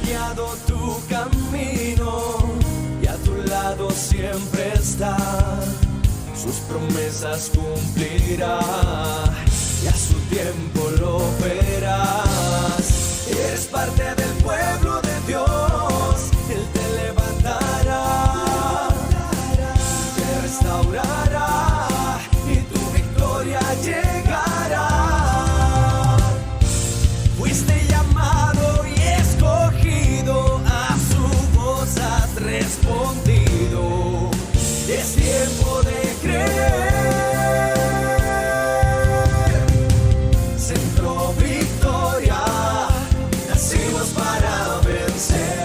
guiado tu camino y a tu lado siempre está. Sus promesas cumplirá y a su tiempo lo verás. Eres parte del pueblo de Dios, Él te levantará, te restaurará y tu victoria llegará. Fuiste llamado y escogido, a su voz has respondido. Es tiempo de creer. Centro Victoria, nacimos para vencer.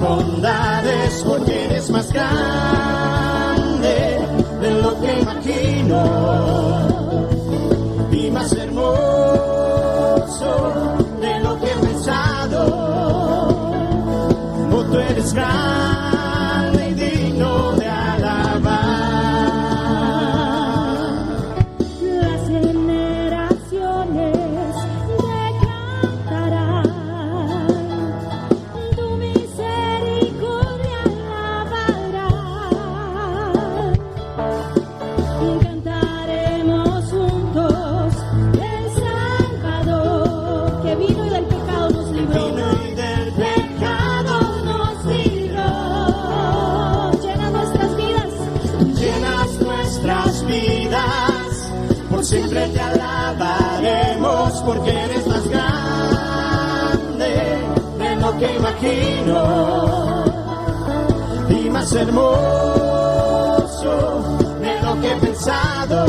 Bondades, porque eres más grande de lo que imagino y más hermoso de lo que he pensado. Oh, tú eres grande y digno de alabar. Las generaciones declararán tu misericordia, alabarán. Cantaremos juntos el Salvador, que vino y del pecado nos libró. Vino y del pecado nos libró. Llena nuestras vidas, llenas nuestras vidas, por siempre te alabaremos, porque eres más grande de lo que imagino y más hermoso de lo que he pensado.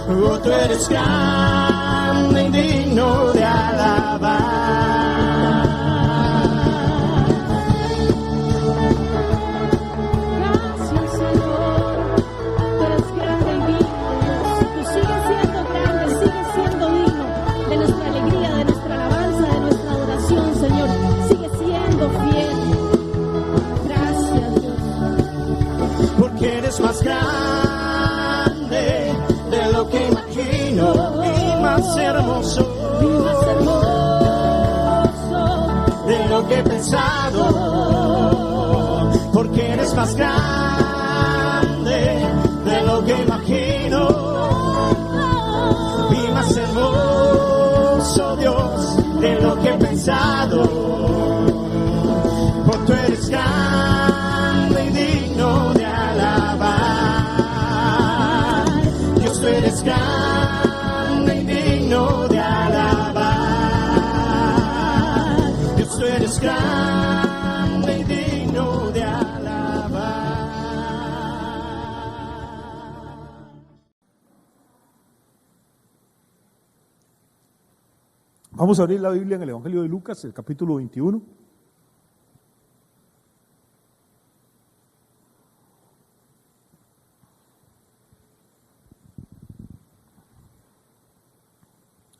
Oh, tú eres grande y digno de alabar. gracias Señor. Tú eres grande y digno. Tú sigues siendo grande, sigues siendo digno de nuestra alegría, de nuestra alabanza, de nuestra adoración, Señor. Sigue siendo fiel. Gracias, Dios. Porque eres más grande de lo que imagino y más hermoso Y más hermoso de lo que he pensado. Porque eres más grande de lo que imagino y más hermoso, Dios, de lo que he pensado. Oh, tú eres grande y digno de alabar. Dios, tú eres grande y digno de alabar. Dios, tú eres grande y digno de alabar. Vamos a abrir la Biblia en el Evangelio de Lucas, el capítulo 21.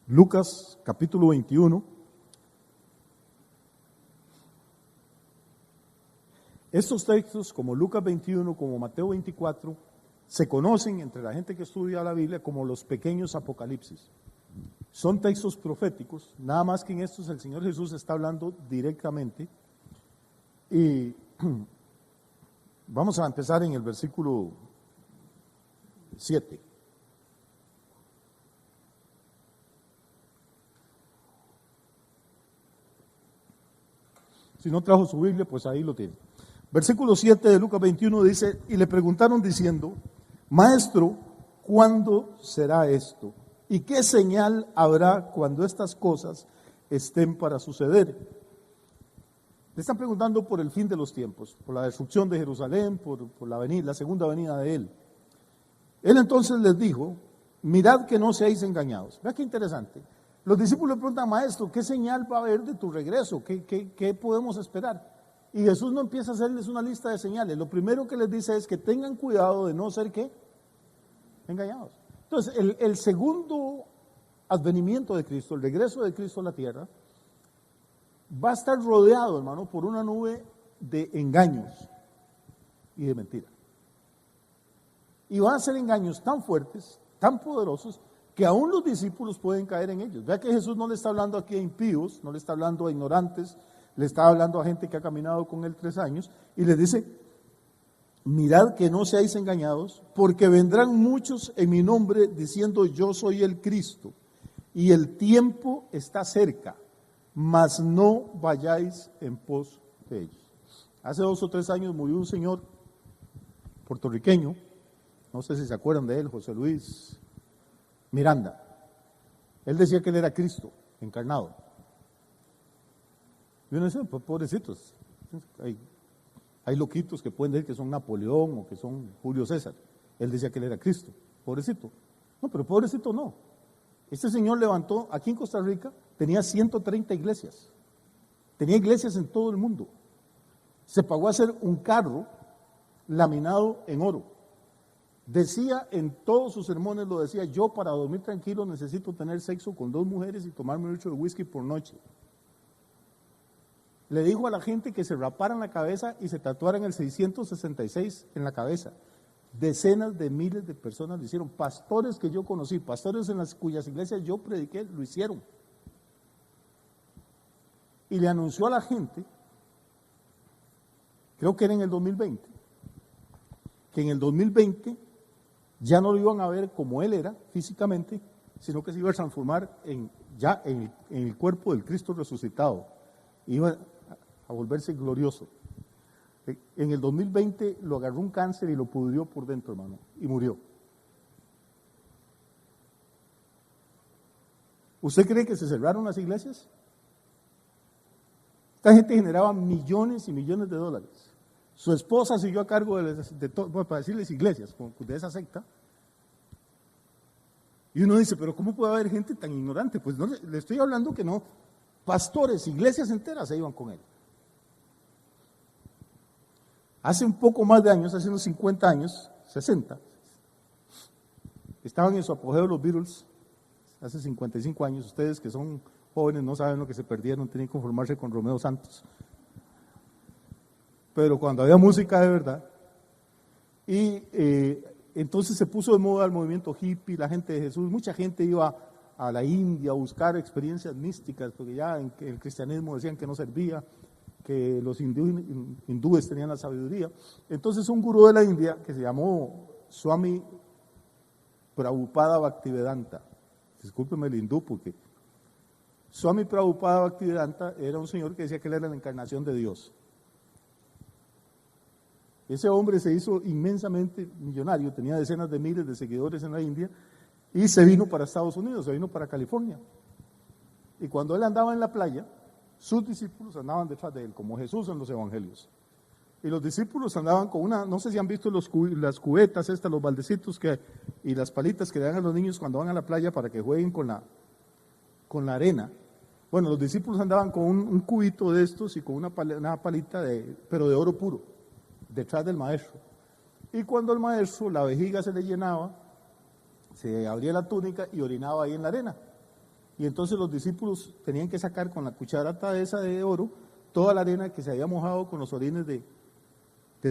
Lucas, capítulo 21. Estos textos, como Lucas 21, como Mateo 24, se conocen entre la gente que estudia la Biblia como los pequeños apocalipsis. Son textos proféticos, nada más que en estos el Señor Jesús está hablando directamente. Y vamos a empezar en el versículo 7. Si no trajo su Biblia, pues ahí lo tiene. Versículo 7 de Lucas 21 dice, y le preguntaron diciendo, Maestro, ¿cuándo será esto? ¿Y qué señal habrá cuando estas cosas estén para suceder? Le están preguntando por el fin de los tiempos, por la destrucción de Jerusalén, por la segunda venida de Él. Él entonces les dijo, mirad que no seáis engañados. Vea qué interesante. Los discípulos le preguntan, Maestro, ¿qué señal va a haber de tu regreso? ¿Qué podemos esperar? Y Jesús no empieza a hacerles una lista de señales. Lo primero que les dice es que tengan cuidado de no ser, ¿qué? Engañados. Entonces, el segundo advenimiento de Cristo, el regreso de Cristo a la tierra, va a estar rodeado, hermano, por una nube de engaños y de mentiras. Y van a ser engaños tan fuertes, tan poderosos, que aún los discípulos pueden caer en ellos. Vea que Jesús no le está hablando aquí a impíos, no le está hablando a ignorantes, le está hablando a gente que ha caminado con él 3 años, y les dice, mirad que no seáis engañados, porque vendrán muchos en mi nombre diciendo yo soy el Cristo, y el tiempo está cerca, mas no vayáis en pos de ellos. Hace 2 o 3 años murió un señor puertorriqueño, no sé si se acuerdan de él, José Luis Miranda. Él decía que él era Cristo encarnado. Y uno dice, pues pobrecitos, hay loquitos que pueden decir que son Napoleón o que son Julio César. Él decía que él era Cristo, pobrecito. No, pero pobrecito no. Este señor levantó, aquí en Costa Rica, tenía 130 iglesias. Tenía iglesias en todo el mundo. Se pagó a hacer un carro laminado en oro. Decía en todos sus sermones, lo decía, yo para dormir tranquilo necesito tener sexo con 2 mujeres y tomarme un litro de whisky por noche. Le dijo a la gente que se raparan la cabeza y se tatuaran el 666 en la cabeza. Decenas de miles de personas lo hicieron. Pastores que yo conocí, pastores en las cuyas iglesias yo prediqué, lo hicieron. Y le anunció a la gente, creo que era en el 2020, que en el 2020 ya no lo iban a ver como él era físicamente, sino que se iba a transformar en el cuerpo del Cristo resucitado. Iba a volverse glorioso. En el 2020 lo agarró un cáncer y lo pudrió por dentro, hermano, y murió. ¿Usted cree que se cerraron las iglesias? Esta gente generaba millones y millones de dólares. Su esposa siguió a cargo para decirles iglesias, de esa secta. Y uno dice, pero ¿cómo puede haber gente tan ignorante? Pues no, le estoy hablando que no. Pastores, iglesias enteras se iban con él. Hace un poco más de años, hace unos 50 años, 60, estaban en su apogeo los Beatles, hace 55 años. Ustedes que son jóvenes no saben lo que se perdieron, tienen que conformarse con Romeo Santos. Pero cuando había música de verdad, y entonces se puso de moda el movimiento hippie, la gente de Jesús, mucha gente iba a la India a buscar experiencias místicas, porque ya en el cristianismo decían que no servía, que los hindúes tenían la sabiduría. Entonces un gurú de la India que se llamó Swami Prabhupada Bhaktivedanta, discúlpeme el hindú porque Swami Prabhupada Bhaktivedanta era un señor que decía que él era la encarnación de Dios. Ese hombre se hizo inmensamente millonario, tenía decenas de miles de seguidores en la India y se vino para Estados Unidos, se vino para California. Y cuando él andaba en la playa, sus discípulos andaban detrás de él, como Jesús en los evangelios. Y los discípulos andaban con no sé si han visto las cubetas estas, los baldecitos y las palitas que le dan a los niños cuando van a la playa para que jueguen con la arena. Bueno, los discípulos andaban con un cubito de estos y con una palita pero de oro puro, detrás del maestro. Y cuando el maestro, la vejiga se le llenaba, se abría la túnica y orinaba ahí en la arena. Y entonces los discípulos tenían que sacar con la cucharata esa de oro toda la arena que se había mojado con los orines de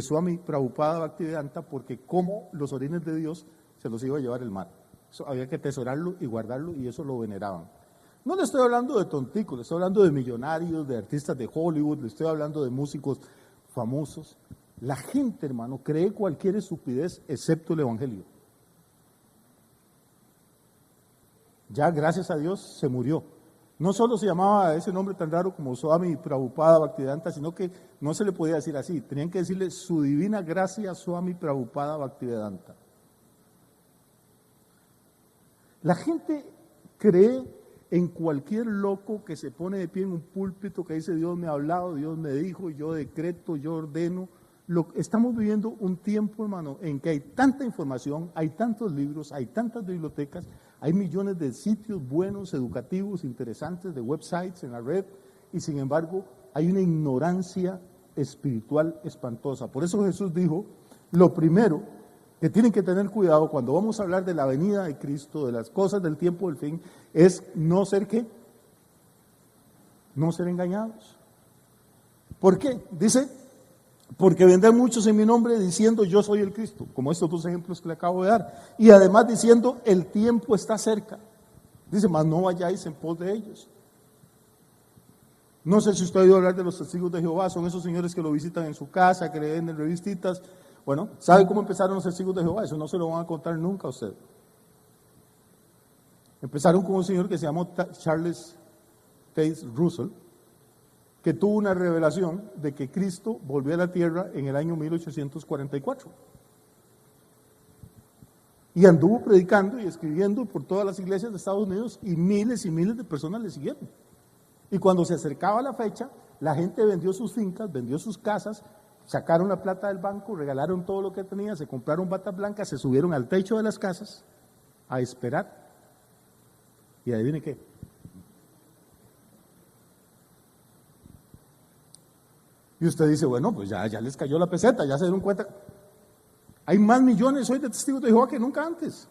Swami Prabhupada Bhaktivedanta, porque como los orines de Dios se los iba a llevar el mar. Eso había que atesorarlo y guardarlo, y eso lo veneraban. No le estoy hablando de tonticos, le estoy hablando de millonarios, de artistas de Hollywood, le estoy hablando de músicos famosos. La gente, hermano, cree cualquier estupidez excepto el evangelio. Ya, gracias a Dios, se murió. No solo se llamaba ese nombre tan raro como Swami Prabhupada Bhaktivedanta, sino que no se le podía decir así, tenían que decirle su divina gracia Swami Prabhupada Bhaktivedanta. La gente cree en cualquier loco que se pone de pie en un púlpito que dice Dios me ha hablado, Dios me dijo, yo decreto, yo ordeno. Estamos viviendo un tiempo, hermano, en que hay tanta información, hay tantos libros, hay tantas bibliotecas, hay millones de sitios buenos, educativos, interesantes, de websites en la red, y sin embargo hay una ignorancia espiritual espantosa. Por eso Jesús dijo, lo primero que tienen que tener cuidado cuando vamos a hablar de la venida de Cristo, de las cosas del tiempo del fin, es no ser ¿qué? No ser engañados. ¿Por qué? Dice, porque vendrán muchos en mi nombre diciendo yo soy el Cristo, como estos dos ejemplos que le acabo de dar, y además diciendo el tiempo está cerca. Dice, mas no vayáis en pos de ellos. No sé si usted ha oído hablar de los testigos de Jehová, son esos señores que lo visitan en su casa, que le venden revistitas. Bueno, ¿sabe cómo empezaron los testigos de Jehová? Eso no se lo van a contar nunca a usted. Empezaron con un señor que se llamó Charles Taze Russell, que tuvo una revelación de que Cristo volvió a la tierra en el año 1844. Y anduvo predicando y escribiendo por todas las iglesias de Estados Unidos y miles de personas le siguieron. Y cuando se acercaba la fecha, la gente vendió sus fincas, vendió sus casas, sacaron la plata del banco, regalaron todo lo que tenían, se compraron batas blancas, se subieron al techo de las casas a esperar. Y adivine qué. Y usted dice, bueno, pues ya les cayó la peseta, ya se dieron cuenta. Hay más millones hoy de testigos de Jehová que nunca antes.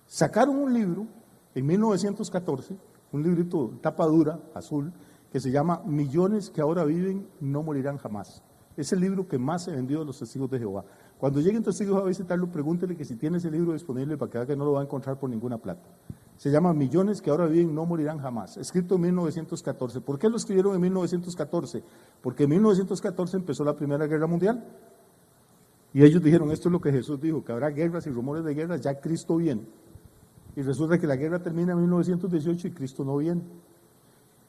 Sacaron un libro en 1914, un librito tapa dura, azul, que se llama Millones que ahora viven no morirán jamás. Es el libro que más se vendió de los testigos de Jehová. Cuando lleguen testigos a visitarlo, pregúntele que si tiene ese libro disponible para que vea que no lo va a encontrar por ninguna plata. Se llama Millones que ahora viven no morirán jamás, escrito en 1914. ¿Por qué lo escribieron en 1914? Porque en 1914 empezó la Primera Guerra Mundial. Y ellos dijeron, esto es lo que Jesús dijo, que habrá guerras y rumores de guerras, ya Cristo viene. Y resulta que la guerra termina en 1918 y Cristo no viene.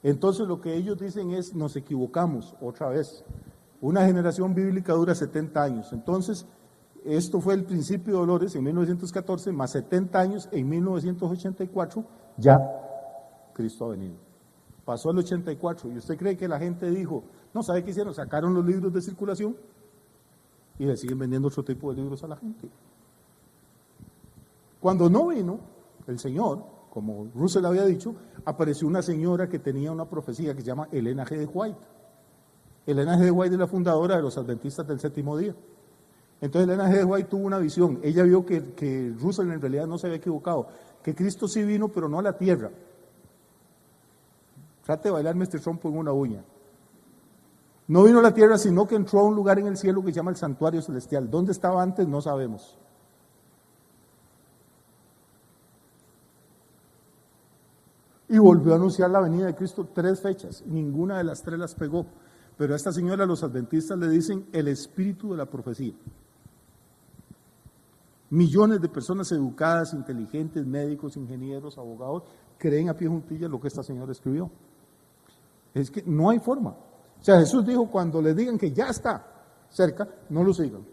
Entonces lo que ellos dicen es, nos equivocamos otra vez. Una generación bíblica dura 70 años. Entonces, esto fue el principio de dolores en 1914, más 70 años en 1984, ya Cristo ha venido. Pasó el 84 y usted cree que la gente dijo, no, ¿sabe qué hicieron? Sacaron los libros de circulación y le siguen vendiendo otro tipo de libros a la gente. Cuando no vino el Señor, como Russell había dicho, apareció una señora que tenía una profecía que se llama Elena G. de White. Elena G. de White es la fundadora de los Adventistas del Séptimo Día. Entonces Elena G. de White tuvo una visión. Ella vio que Russell en realidad no se había equivocado, que Cristo sí vino, pero no a la tierra. Trate de bailarme este trompo en una uña. No vino a la tierra, sino que entró a un lugar en el cielo que se llama el santuario celestial. ¿Dónde estaba antes? No sabemos. Y volvió a anunciar la venida de Cristo 3 fechas. Ninguna de las 3 las pegó. Pero a esta señora los adventistas le dicen el espíritu de la profecía. Millones de personas educadas, inteligentes, médicos, ingenieros, abogados, creen a pie juntillas lo que esta señora escribió. Es que no hay forma. O sea, Jesús dijo, cuando les digan que ya está cerca, no lo sigan.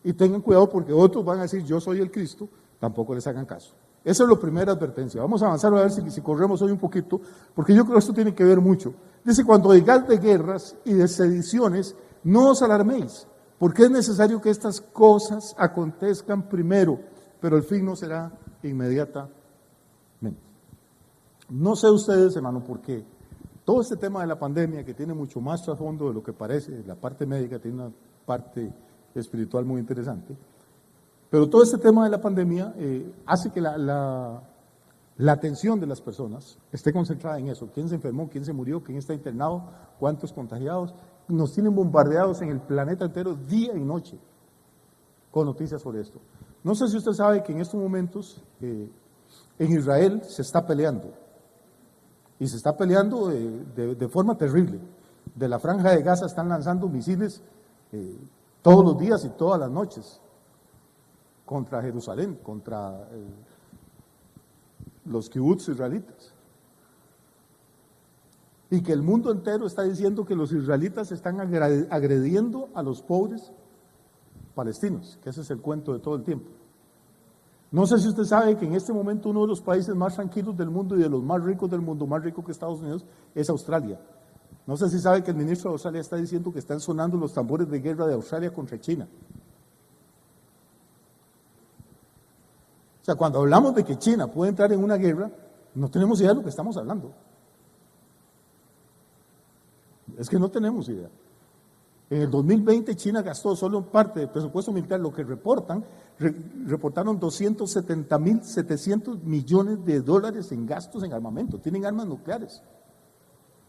Y tengan cuidado porque otros van a decir, yo soy el Cristo, tampoco les hagan caso. Esa es la primera advertencia. Vamos a avanzar a ver si corremos hoy un poquito, porque yo creo que esto tiene que ver mucho. Dice, cuando oigáis de guerras y de sediciones, no os alarméis, porque es necesario que estas cosas acontezcan primero, pero el fin no será inmediatamente. No sé ustedes, hermano, por qué todo este tema de la pandemia, que tiene mucho más trasfondo de lo que parece, la parte médica tiene una parte espiritual muy interesante, pero todo este tema de la pandemia hace que la atención de las personas esté concentrada en eso. ¿Quién se enfermó? ¿Quién se murió? ¿Quién está internado? ¿Cuántos contagiados? Nos tienen bombardeados en el planeta entero día y noche con noticias sobre esto. No sé si usted sabe que en estos momentos en Israel se está peleando. Y se está peleando de forma terrible. De la franja de Gaza están lanzando misiles todos los días y todas las noches. contra Jerusalén, contra los kibbutz israelitas. Y que el mundo entero está diciendo que los israelitas están agrediendo a los pobres palestinos, que ese es el cuento de todo el tiempo. No sé si usted sabe que en este momento uno de los países más tranquilos del mundo y de los más ricos del mundo, más rico que Estados Unidos, es Australia. No sé si sabe que el ministro de Australia está diciendo que están sonando los tambores de guerra de Australia contra China. O sea, cuando hablamos de que China puede entrar en una guerra, no tenemos idea de lo que estamos hablando. Es que no tenemos idea. En el 2020 China gastó solo en parte del presupuesto militar, lo que reportaron 270.700 millones de dólares en gastos en armamento. Tienen armas nucleares.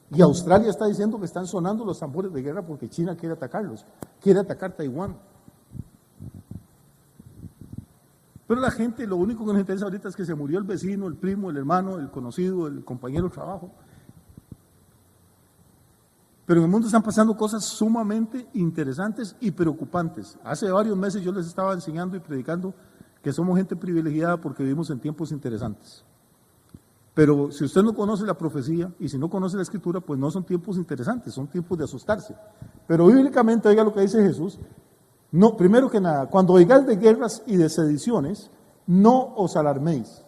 Y Australia está diciendo que están sonando los tambores de guerra porque China quiere atacarlos, quiere atacar Taiwán. Pero la gente, lo único que nos interesa ahorita es que se murió el vecino, el primo, el hermano, el conocido, el compañero de trabajo. Pero en el mundo están pasando cosas sumamente interesantes y preocupantes. Hace varios meses yo les estaba enseñando y predicando que somos gente privilegiada porque vivimos en tiempos interesantes. Pero si usted no conoce la profecía y si no conoce la escritura, pues no son tiempos interesantes, son tiempos de asustarse. Pero bíblicamente, oiga lo que dice Jesús, no, primero que nada, cuando oigáis de guerras y de sediciones, no os alarméis,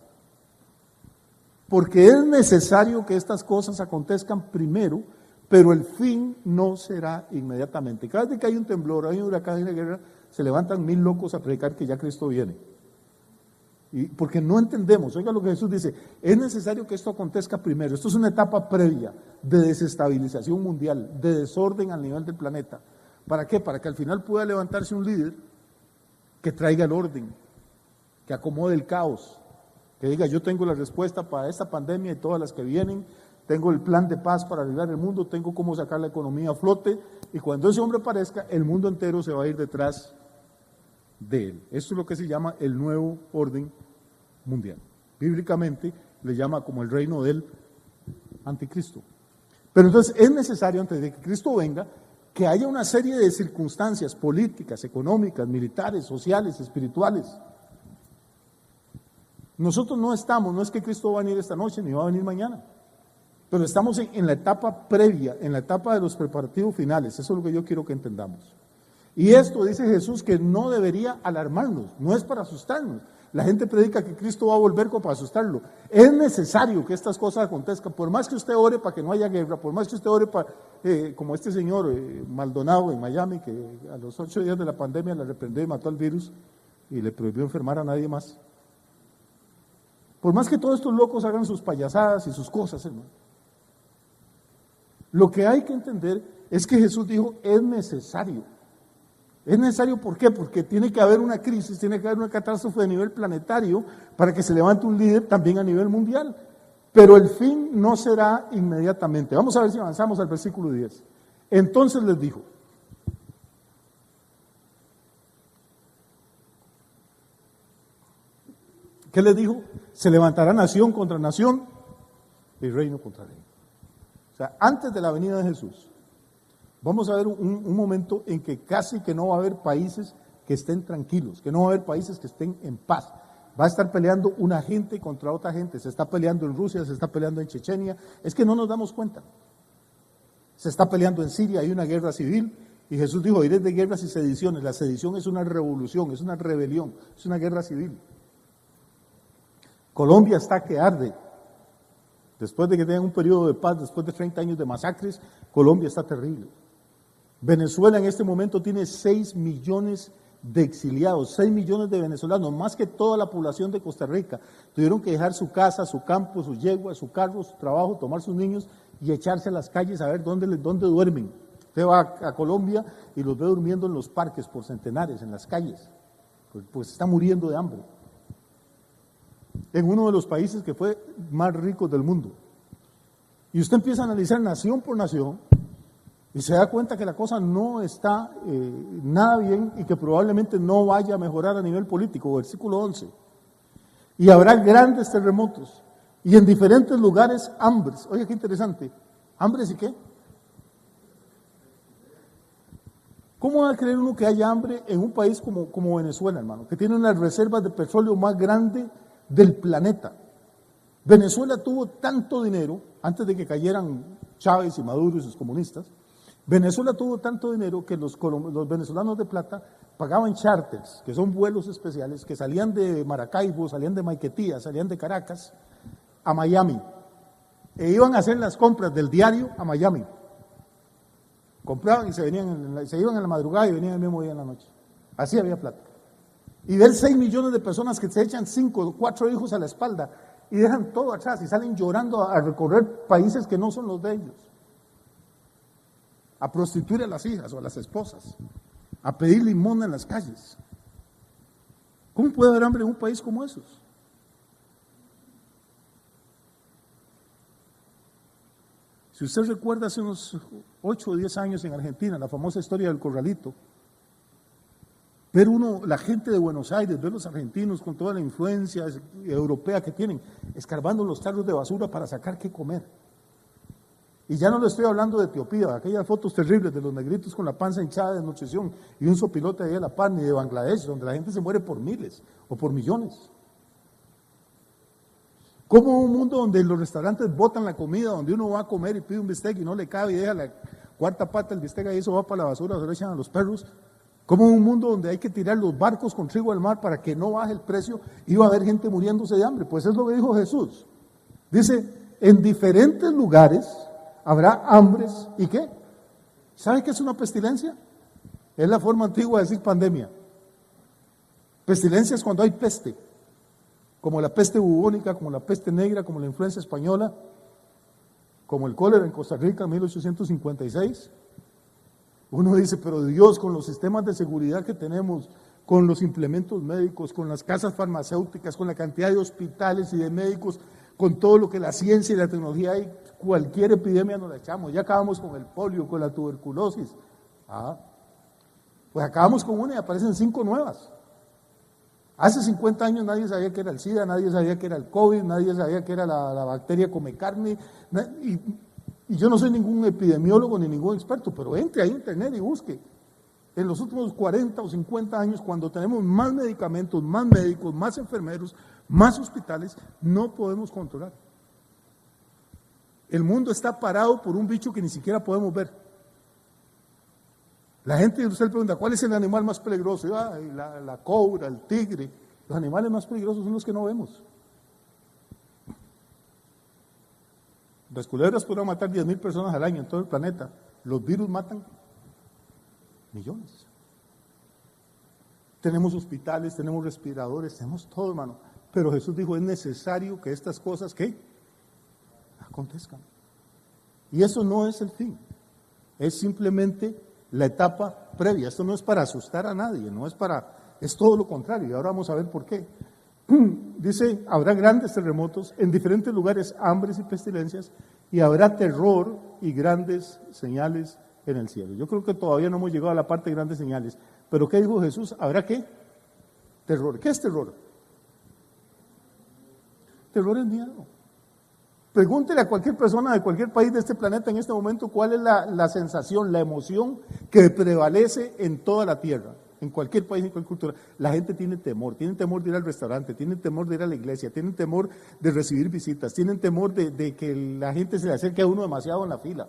porque es necesario que estas cosas acontezcan primero, pero el fin no será inmediatamente. Cada vez que hay un temblor, hay un huracán, hay una guerra, se levantan 1000 locos a predicar que ya Cristo viene. Y porque no entendemos, oiga lo que Jesús dice, es necesario que esto acontezca primero. Esto es una etapa previa de desestabilización mundial, de desorden al nivel del planeta. ¿Para qué? Para que al final pueda levantarse un líder que traiga el orden, que acomode el caos, que diga yo tengo la respuesta para esta pandemia y todas las que vienen, tengo el plan de paz para arreglar el mundo, tengo cómo sacar la economía a flote, y cuando ese hombre aparezca, el mundo entero se va a ir detrás de él. Esto es lo que se llama el nuevo orden mundial. Bíblicamente le llama como el reino del anticristo. Pero entonces es necesario, antes de que Cristo venga, que haya una serie de circunstancias políticas, económicas, militares, sociales, espirituales. Nosotros no es que Cristo va a venir esta noche ni va a venir mañana. Pero estamos en la etapa previa, en la etapa de los preparativos finales. Eso es lo que yo quiero que entendamos. Y esto dice Jesús que no debería alarmarnos, no es para asustarnos. La gente predica que Cristo va a volver como para asustarlo. Es necesario que estas cosas acontezcan. Por más que usted ore para que no haya guerra, por más que usted ore para, como este señor Maldonado en Miami, que a los 8 días de la pandemia le reprendió y mató al virus y le prohibió enfermar a nadie más. Por más que todos estos locos hagan sus payasadas y sus cosas, hermano. Lo que hay que entender es que Jesús dijo, es necesario. Es necesario, ¿por qué? Porque tiene que haber una crisis, tiene que haber una catástrofe a nivel planetario para que se levante un líder también a nivel mundial. Pero el fin no será inmediatamente. Vamos a ver si avanzamos al versículo 10. Entonces les dijo, ¿qué les dijo? Se levantará nación contra nación y reino contra reino. O sea, antes de la venida de Jesús, vamos a ver un momento en que casi que no va a haber países que estén tranquilos, que no va a haber países que estén en paz. Va a estar peleando una gente contra otra gente. Se está peleando en Rusia, se está peleando en Chechenia. Es que no nos damos cuenta. Se está peleando en Siria, hay una guerra civil. Y Jesús dijo, oiréis de guerras y sediciones. La sedición es una revolución, es una rebelión, es una guerra civil. Colombia está que arde. Después de que tengan un periodo de paz, después de 30 años de masacres, Colombia está terrible. Venezuela en este momento tiene 6 millones de exiliados, 6 millones de venezolanos, más que toda la población de Costa Rica. Tuvieron que dejar su casa, su campo, su yegua, su carro, su trabajo, tomar sus niños y echarse a las calles a ver dónde duermen. Usted va a Colombia y los ve durmiendo en los parques por centenares, en las calles, pues está muriendo de hambre. En uno de los países que fue más ricos del mundo. Y usted empieza a analizar nación por nación y se da cuenta que la cosa no está nada bien y que probablemente no vaya a mejorar a nivel político. Versículo 11. Y habrá grandes terremotos y en diferentes lugares hambres. Oye, qué interesante. ¿Hambres y qué? ¿Cómo va a creer uno que haya hambre en un país como Venezuela, hermano? Que tiene unas reservas de petróleo más grandes del planeta. Venezuela tuvo tanto dinero, antes de que cayeran Chávez y Maduro y sus comunistas, Venezuela tuvo tanto dinero que los venezolanos de plata pagaban charters, que son vuelos especiales, que salían de Maracaibo, salían de Maiquetía, salían de Caracas, a Miami. E iban a hacer las compras del diario a Miami. Compraban y se iban en la madrugada y venían el mismo día en la noche. Así había plata. Y ver 6 millones de personas que se echan 5 o 4 hijos a la espalda y dejan todo atrás y salen llorando a recorrer países que no son los de ellos. A prostituir a las hijas o a las esposas. A pedir limosna en las calles. ¿Cómo puede haber hambre en un país como esos? Si usted recuerda hace unos 8 o 10 años en Argentina, la famosa historia del corralito, ver la gente de Buenos Aires, ver los argentinos con toda la influencia europea que tienen, escarbando los tarros de basura para sacar qué comer. Y ya no le estoy hablando de Etiopía, aquellas fotos terribles de los negritos con la panza hinchada de nutrición y un sopilote ahí a la par, ni de Bangladesh, donde la gente se muere por miles o por millones. Como un mundo donde los restaurantes botan la comida, donde uno va a comer y pide un bistec y no le cabe y deja la cuarta pata del bistec ahí, eso va para la basura, se lo echan a los perros. Como un mundo donde hay que tirar los barcos con trigo al mar para que no baje el precio, iba a haber gente muriéndose de hambre. Pues es lo que dijo Jesús. Dice, en diferentes lugares habrá hambres, ¿y qué? ¿Sabe qué es una pestilencia? Es la forma antigua de decir pandemia. Pestilencia es cuando hay peste, como la peste bubónica, como la peste negra, como la influenza española, como el cólera en Costa Rica en 1856. Uno dice, pero Dios, con los sistemas de seguridad que tenemos, con los implementos médicos, con las casas farmacéuticas, con la cantidad de hospitales y de médicos, con todo lo que la ciencia y la tecnología hay, cualquier epidemia nos la echamos. Ya acabamos con el polio, con la tuberculosis. Pues acabamos con una y aparecen 5 nuevas. Hace 50 años nadie sabía que era el SIDA, nadie sabía que era el COVID, nadie sabía que era la bacteria come carne. Y yo no soy ningún epidemiólogo ni ningún experto, pero entre a internet y busque. En los últimos 40 o 50 años, cuando tenemos más medicamentos, más médicos, más enfermeros, más hospitales, no podemos controlar. El mundo está parado por un bicho que ni siquiera podemos ver. La gente, usted le pregunta, ¿cuál es el animal más peligroso? La cobra, el tigre. Los animales más peligrosos son los que no vemos. Las culebras podrán matar 10,000 personas al año en todo el planeta. Los virus matan millones. Tenemos hospitales, tenemos respiradores, tenemos todo, hermano. Pero Jesús dijo, es necesario que estas cosas, ¿qué? Acontezcan. Y eso no es el fin. Es simplemente la etapa previa. Esto no es para asustar a nadie, es todo lo contrario. Y ahora vamos a ver por qué. Dice, habrá grandes terremotos, en diferentes lugares hambres y pestilencias, y habrá terror y grandes señales en el cielo. Yo creo que todavía no hemos llegado a la parte de grandes señales, pero ¿qué dijo Jesús? ¿Habrá qué? Terror. ¿Qué es terror? Terror es miedo. Pregúntele a cualquier persona de cualquier país de este planeta en este momento cuál es la sensación, la emoción que prevalece en toda la tierra. En cualquier país, en cualquier cultura, la gente tiene temor de ir al restaurante, tienen temor de ir a la iglesia, tienen temor de recibir visitas, tienen temor de que la gente se le acerque a uno demasiado en la fila.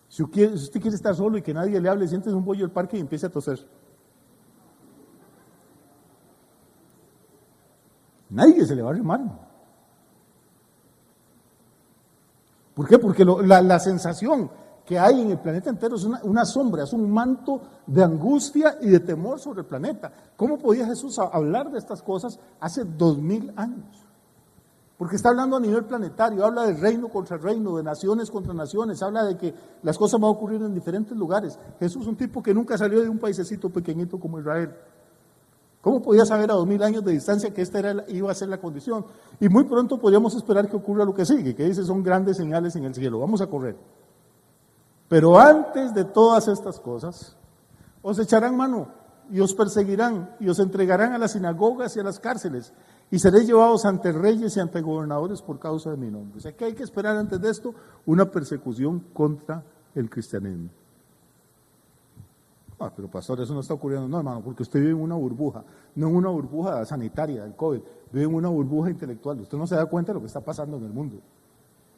Si usted quiere estar solo y que nadie le hable, siéntese en un bollo del parque y empiece a toser. Nadie se le va a arrimar. ¿Por qué? Porque la sensación que hay en el planeta entero es una sombra, es un manto de angustia y de temor sobre el planeta. ¿Cómo podía Jesús hablar de estas cosas hace 2000 años? Porque está hablando a nivel planetario, habla de reino contra reino, de naciones contra naciones, habla de que las cosas van a ocurrir en diferentes lugares. Jesús es un tipo que nunca salió de un paisecito pequeñito como Israel. ¿Cómo podía saber a 2000 años de distancia que esta iba a ser la condición? Y muy pronto podríamos esperar que ocurra lo que sigue, que dice son grandes señales en el cielo. Vamos a correr. Pero antes de todas estas cosas, os echarán mano y os perseguirán y os entregarán a las sinagogas y a las cárceles y seréis llevados ante reyes y ante gobernadores por causa de mi nombre. O sea, ¿qué hay que esperar antes de esto? Una persecución contra el cristianismo. Ah, pero pastor, eso no está ocurriendo. No, hermano, porque usted vive en una burbuja, no en una burbuja sanitaria del COVID, vive en una burbuja intelectual. Usted no se da cuenta de lo que está pasando en el mundo.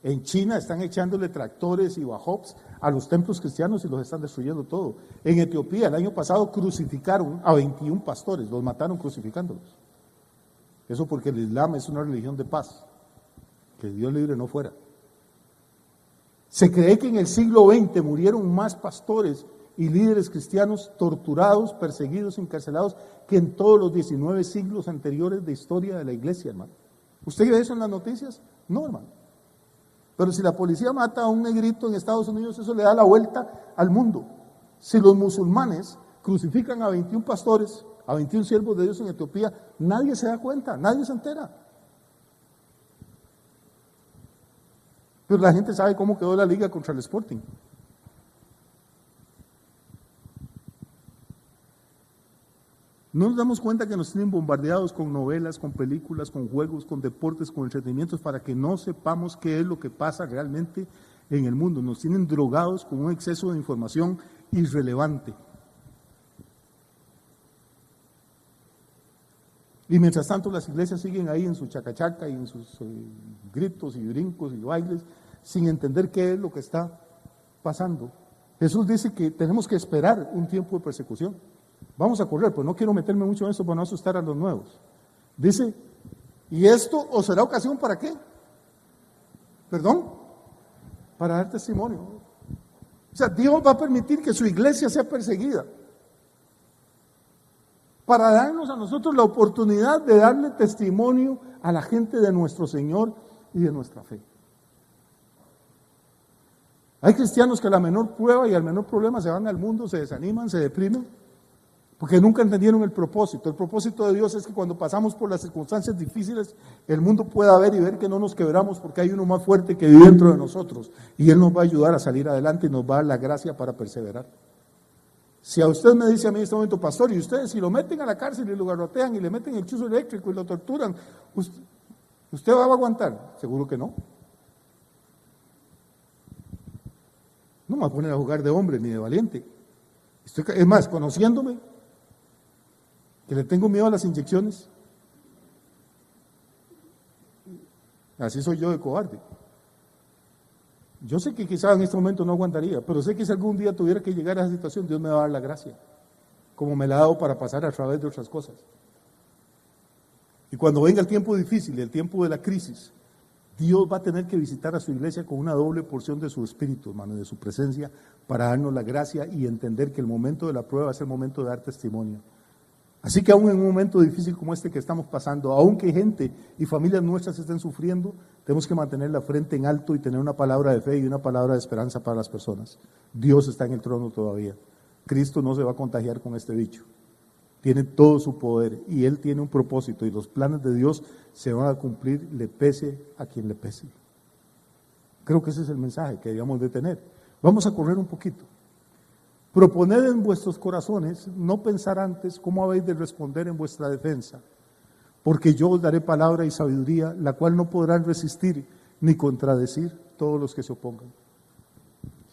En China están echándole tractores y bajops a los templos cristianos y los están destruyendo todo. En Etiopía el año pasado crucificaron a 21 pastores, los mataron crucificándolos. Eso porque el Islam es una religión de paz, que Dios libre no fuera. Se cree que en el siglo XX murieron más pastores y líderes cristianos torturados, perseguidos, encarcelados, que en todos los 19 siglos anteriores de historia de la iglesia, hermano. ¿Usted ve eso en las noticias? No, hermano. Pero si la policía mata a un negrito en Estados Unidos, eso le da la vuelta al mundo. Si los musulmanes crucifican a 21 pastores, a 21 siervos de Dios en Etiopía, nadie se da cuenta, nadie se entera. Pero la gente sabe cómo quedó la liga contra el Sporting. No nos damos cuenta que nos tienen bombardeados con novelas, con películas, con juegos, con deportes, con entretenimientos, para que no sepamos qué es lo que pasa realmente en el mundo. Nos tienen drogados con un exceso de información irrelevante. Y mientras tanto las iglesias siguen ahí en su chacachaca y en sus gritos y brincos y bailes, sin entender qué es lo que está pasando. Jesús dice que tenemos que esperar un tiempo de persecución. Vamos a correr, pues no quiero meterme mucho en eso para no asustar a los nuevos. Dice, ¿y esto os será ocasión para qué? ¿Perdón? Para dar testimonio. O sea, Dios va a permitir que su iglesia sea perseguida, para darnos a nosotros la oportunidad de darle testimonio a la gente de nuestro Señor y de nuestra fe. Hay cristianos que a la menor prueba y al menor problema se van al mundo, se desaniman, se deprimen, porque nunca entendieron el propósito. El propósito de Dios es que cuando pasamos por las circunstancias difíciles, el mundo pueda ver y ver que no nos quebramos, porque hay uno más fuerte que vive dentro de nosotros, y Él nos va a ayudar a salir adelante y nos va a dar la gracia para perseverar. Si a usted me dice a mí en este momento, pastor, y ustedes si lo meten a la cárcel y lo garrotean y le meten el chuzo eléctrico y lo torturan, ¿usted va a aguantar? Seguro que no. No me va a poner a jugar de hombre ni de valiente. Es más, conociéndome, que le tengo miedo a las inyecciones. Así soy yo de cobarde. Yo sé que quizás en este momento no aguantaría, pero sé que si algún día tuviera que llegar a esa situación, Dios me va a dar la gracia, como me la ha dado para pasar a través de otras cosas. Y cuando venga el tiempo difícil, el tiempo de la crisis, Dios va a tener que visitar a su iglesia con una doble porción de su espíritu, hermano, de su presencia, para darnos la gracia y entender que el momento de la prueba es el momento de dar testimonio. Así que aún en un momento difícil como este que estamos pasando, aunque gente y familias nuestras estén sufriendo, tenemos que mantener la frente en alto y tener una palabra de fe y una palabra de esperanza para las personas. Dios está en el trono todavía. Cristo no se va a contagiar con este bicho. Tiene todo su poder y Él tiene un propósito y los planes de Dios se van a cumplir, le pese a quien le pese. Creo que ese es el mensaje que debíamos de tener. Vamos a correr un poquito. Proponed en vuestros corazones no pensar antes cómo habéis de responder en vuestra defensa, porque yo os daré palabra y sabiduría, la cual no podrán resistir ni contradecir todos los que se opongan.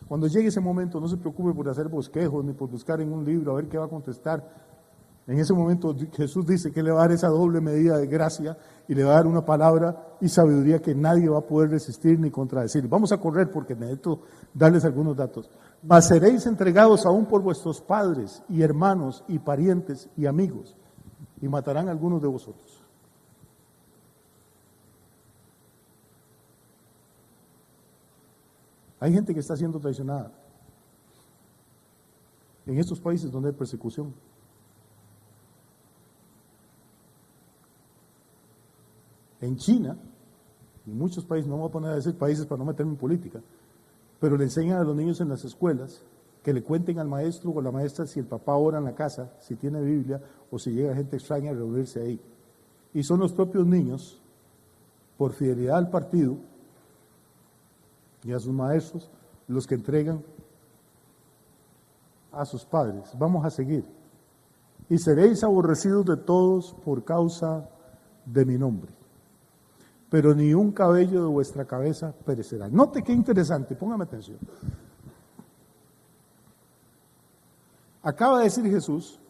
Cuando llegue ese momento, no se preocupe por hacer bosquejos ni por buscar en un libro a ver qué va a contestar. En ese momento Jesús dice que le va a dar esa doble medida de gracia y le va a dar una palabra y sabiduría que nadie va a poder resistir ni contradecir. Vamos a correr porque necesito darles algunos datos. Mas seréis entregados aún por vuestros padres y hermanos y parientes y amigos, y matarán a algunos de vosotros. Hay gente que está siendo traicionada en estos países donde hay persecución. En China, en muchos países, no me voy a poner a decir países para no meterme en política, pero le enseñan a los niños en las escuelas que le cuenten al maestro o a la maestra si el papá ora en la casa, si tiene Biblia o si llega gente extraña a reunirse ahí. Y son los propios niños, por fidelidad al partido y a sus maestros, los que entregan a sus padres. Vamos a seguir. Y seréis aborrecidos de todos por causa de mi nombre, pero ni un cabello de vuestra cabeza perecerá. Note qué interesante, póngame atención. Acaba de decir Jesús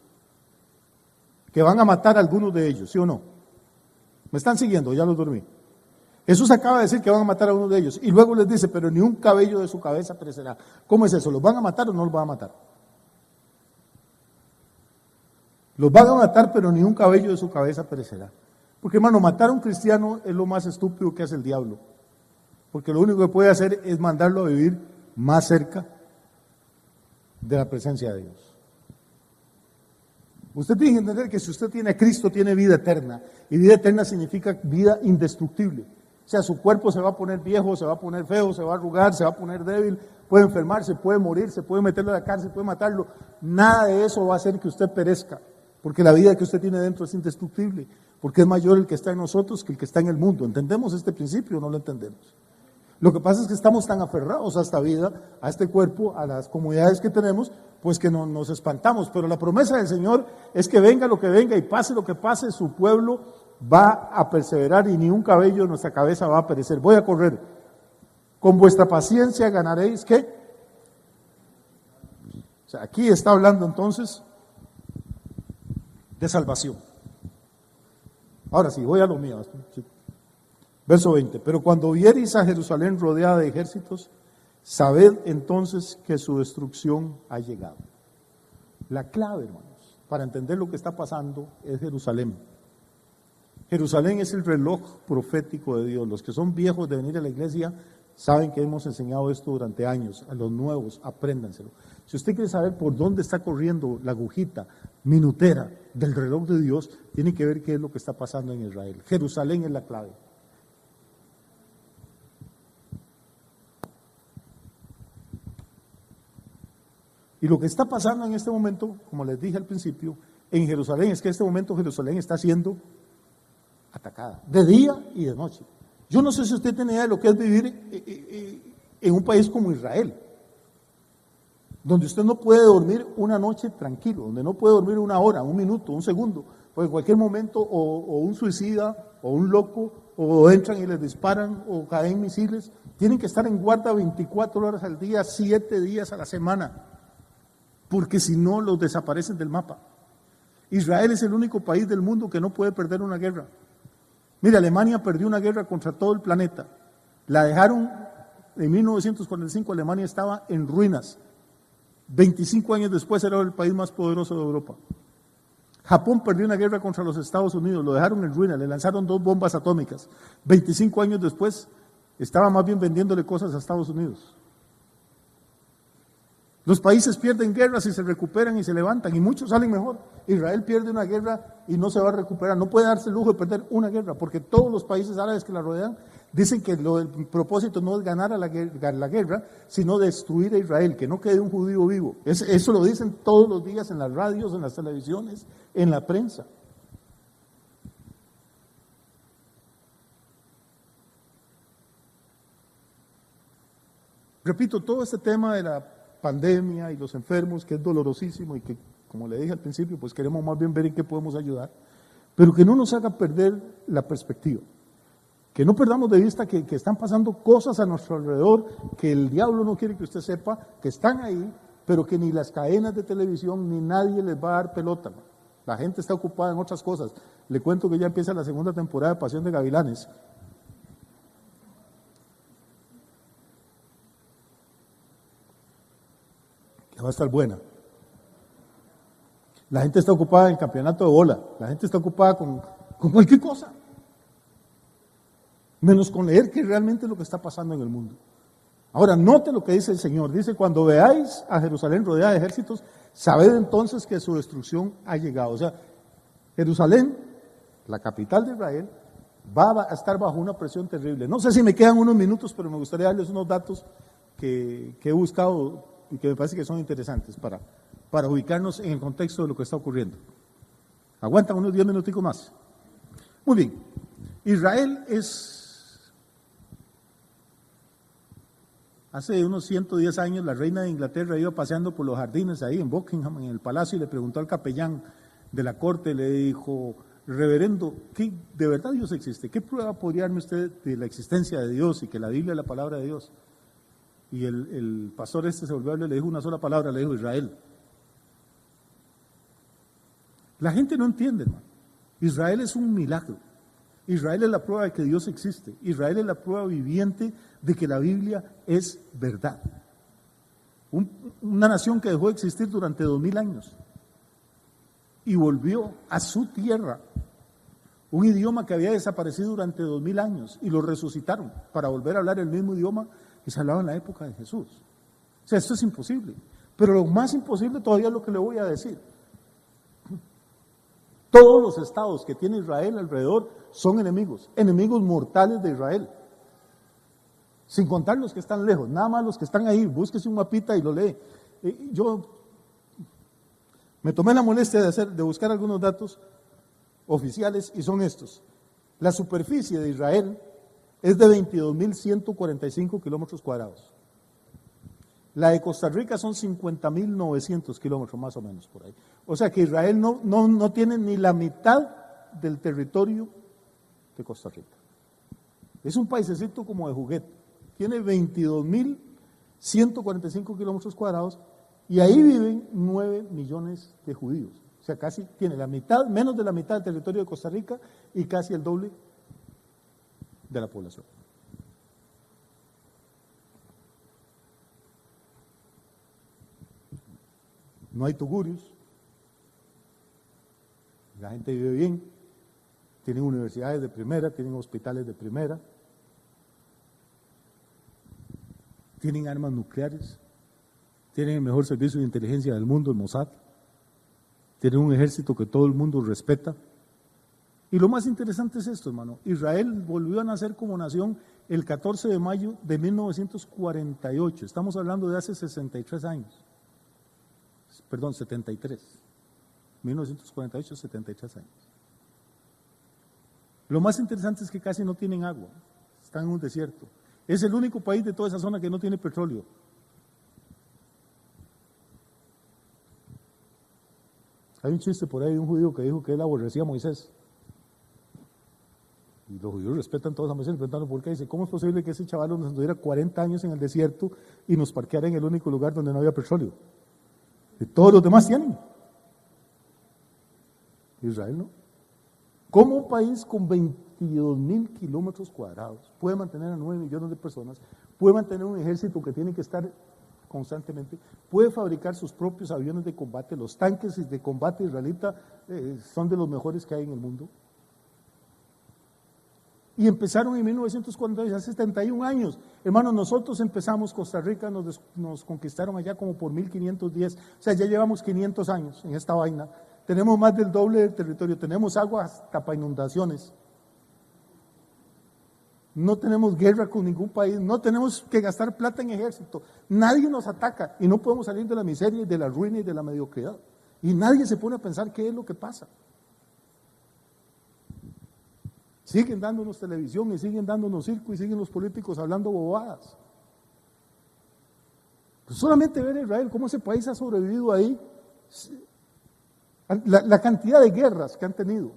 que van a matar a algunos de ellos, ¿sí o no? ¿Me están siguiendo? Ya los dormí. Jesús acaba de decir que van a matar a uno de ellos y luego les dice, pero ni un cabello de su cabeza perecerá. ¿Cómo es eso? ¿Los van a matar o no los van a matar? Los van a matar, pero ni un cabello de su cabeza perecerá. Porque, hermano, matar a un cristiano es lo más estúpido que hace el diablo. Porque lo único que puede hacer es mandarlo a vivir más cerca de la presencia de Dios. Usted tiene que entender que si usted tiene a Cristo, tiene vida eterna. Y vida eterna significa vida indestructible. O sea, su cuerpo se va a poner viejo, se va a poner feo, se va a arrugar, se va a poner débil, puede enfermarse, puede morir, se puede meterlo a la cárcel, puede matarlo. Nada de eso va a hacer que usted perezca. Porque la vida que usted tiene dentro es indestructible. Porque es mayor el que está en nosotros que el que está en el mundo. ¿Entendemos este principio o no lo entendemos? Lo que pasa es que estamos tan aferrados a esta vida, a este cuerpo, a las comodidades que tenemos, pues que nos espantamos. Pero la promesa del Señor es que venga lo que venga y pase lo que pase, su pueblo va a perseverar y ni un cabello de nuestra cabeza va a perecer. Voy a correr. Con vuestra paciencia ganaréis, ¿qué? O sea, aquí está hablando entonces de salvación. Ahora sí, voy a lo mío. Verso 20, pero cuando viereis a Jerusalén rodeada de ejércitos, sabed entonces que su destrucción ha llegado. La clave, hermanos, para entender lo que está pasando es Jerusalén. Jerusalén es el reloj profético de Dios. Los que son viejos de venir a la iglesia saben que hemos enseñado esto durante años. A los nuevos, apréndanselo. Si usted quiere saber por dónde está corriendo la agujita minutera del reloj de Dios, tiene que ver qué es lo que está pasando en Israel. Jerusalén es la clave. Y lo que está pasando en este momento, como les dije al principio, en Jerusalén, es que en este momento Jerusalén está siendo atacada, de día y de noche. Yo no sé si usted tiene idea de lo que es vivir en un país como Israel, donde usted no puede dormir una noche tranquilo, donde no puede dormir una hora, un minuto, un segundo, porque en cualquier momento o un suicida, o un loco, o entran y les disparan, o caen misiles. Tienen que estar en guardia 24 horas al día, 7 días a la semana, porque si no los desaparecen del mapa. Israel es el único país del mundo que no puede perder una guerra. Mira, Alemania perdió una guerra contra todo el planeta. La dejaron en 1945, Alemania estaba en ruinas. 25 años después era el país más poderoso de Europa. Japón perdió una guerra contra los Estados Unidos, lo dejaron en ruinas, le lanzaron 2 bombas atómicas. 25 años después estaba más bien vendiéndole cosas a Estados Unidos. Los países pierden guerras y se recuperan y se levantan, y muchos salen mejor. Israel pierde una guerra y no se va a recuperar, no puede darse el lujo de perder una guerra, porque todos los países árabes que la rodean dicen que el propósito no es ganar a la guerra, sino destruir a Israel, que no quede un judío vivo. Eso lo dicen todos los días en las radios, en las televisiones, en la prensa. Repito, todo este tema de la pandemia y los enfermos, que es dolorosísimo y que, como le dije al principio, pues queremos más bien ver en qué podemos ayudar, pero que no nos haga perder la perspectiva, que no perdamos de vista que están pasando cosas a nuestro alrededor, que el diablo no quiere que usted sepa, que están ahí, pero que ni las cadenas de televisión ni nadie les va a dar pelota. La gente está ocupada en otras cosas. Le cuento que ya empieza la segunda temporada de Pasión de Gavilanes. Va a estar buena. La gente está ocupada en el campeonato de bola, la gente está ocupada con cualquier cosa, menos con leer qué realmente es lo que está pasando en el mundo. Ahora, note lo que dice el Señor, dice, cuando veáis a Jerusalén rodeada de ejércitos, sabed entonces que su destrucción ha llegado. O sea, Jerusalén, la capital de Israel, va a estar bajo una presión terrible. No sé si me quedan unos minutos, pero me gustaría darles unos datos que he buscado y que me parece que son interesantes para ubicarnos en el contexto de lo que está ocurriendo. ¿Aguantan unos 10 minuticos más? Muy bien. Israel es, hace unos 110 años, la reina de Inglaterra iba paseando por los jardines ahí en Buckingham, en el palacio, y le preguntó al capellán de la corte, le dijo, reverendo, ¿de verdad Dios existe? ¿Qué prueba podría darme usted de la existencia de Dios y que la Biblia es la palabra de Dios? Y el pastor se volvió a hablar, le dijo una sola palabra, le dijo Israel. La gente no entiende, hermano. Israel es un milagro. Israel es la prueba de que Dios existe. Israel es la prueba viviente de que la Biblia es verdad. Una nación que dejó de existir durante 2000 años y volvió a su tierra. Un idioma que había desaparecido durante 2000 años y lo resucitaron para volver a hablar el mismo idioma que se hablaba en la época de Jesús. O sea, esto es imposible. Pero lo más imposible todavía es lo que le voy a decir. Todos los estados que tiene Israel alrededor son enemigos mortales de Israel. Sin contar los que están lejos, nada más los que están ahí, búsquese un mapita y lo lee. Yo me tomé la molestia de buscar algunos datos oficiales y son estos. La superficie de Israel es de 22.145 kilómetros cuadrados. La de Costa Rica son 50.900 kilómetros más o menos por ahí. O sea que Israel no tiene ni la mitad del territorio de Costa Rica. Es un paisecito como de juguete. Tiene 22.145 kilómetros cuadrados y ahí viven 9 millones de judíos. O sea, casi tiene la mitad, menos de la mitad del territorio de Costa Rica y casi el doble de la población. No hay tugurios, la gente vive bien, tienen universidades de primera, tienen hospitales de primera, tienen armas nucleares, tienen el mejor servicio de inteligencia del mundo, el Mossad, tienen un ejército que todo el mundo respeta. Y lo más interesante es esto, hermano, Israel volvió a nacer como nación el 14 de mayo de 1948, estamos hablando de hace 63 años. Perdón, 73, 1948, 73 años. Lo más interesante es que casi no tienen agua, están en un desierto. Es el único país de toda esa zona que no tiene petróleo. Hay un chiste por ahí de un judío que dijo que él aborrecía a Moisés. Y los judíos respetan todos a Moisés, preguntando por qué. Dice, ¿cómo es posible que ese chaval nos anduviera 40 años en el desierto y nos parqueara en el único lugar donde no había petróleo? Y todos los demás tienen. Israel no. ¿Cómo un país con 22.000 kilómetros cuadrados puede mantener a 9 millones de personas, puede mantener un ejército que tiene que estar constantemente, puede fabricar sus propios aviones de combate, los tanques de combate israelita son de los mejores que hay en el mundo? Y empezaron en 1948, hace 71 años. Hermanos, nosotros empezamos, Costa Rica nos conquistaron allá como por 1510, o sea, ya llevamos 500 años en esta vaina. Tenemos más del doble del territorio, tenemos agua hasta para inundaciones. No tenemos guerra con ningún país, no tenemos que gastar plata en ejército. Nadie nos ataca y no podemos salir de la miseria y de la ruina y de la mediocridad. Y nadie se pone a pensar qué es lo que pasa. Siguen dándonos televisión y siguen dándonos circo y siguen los políticos hablando bobadas. Pues solamente ver a Israel, cómo ese país ha sobrevivido ahí, la cantidad de guerras que han tenido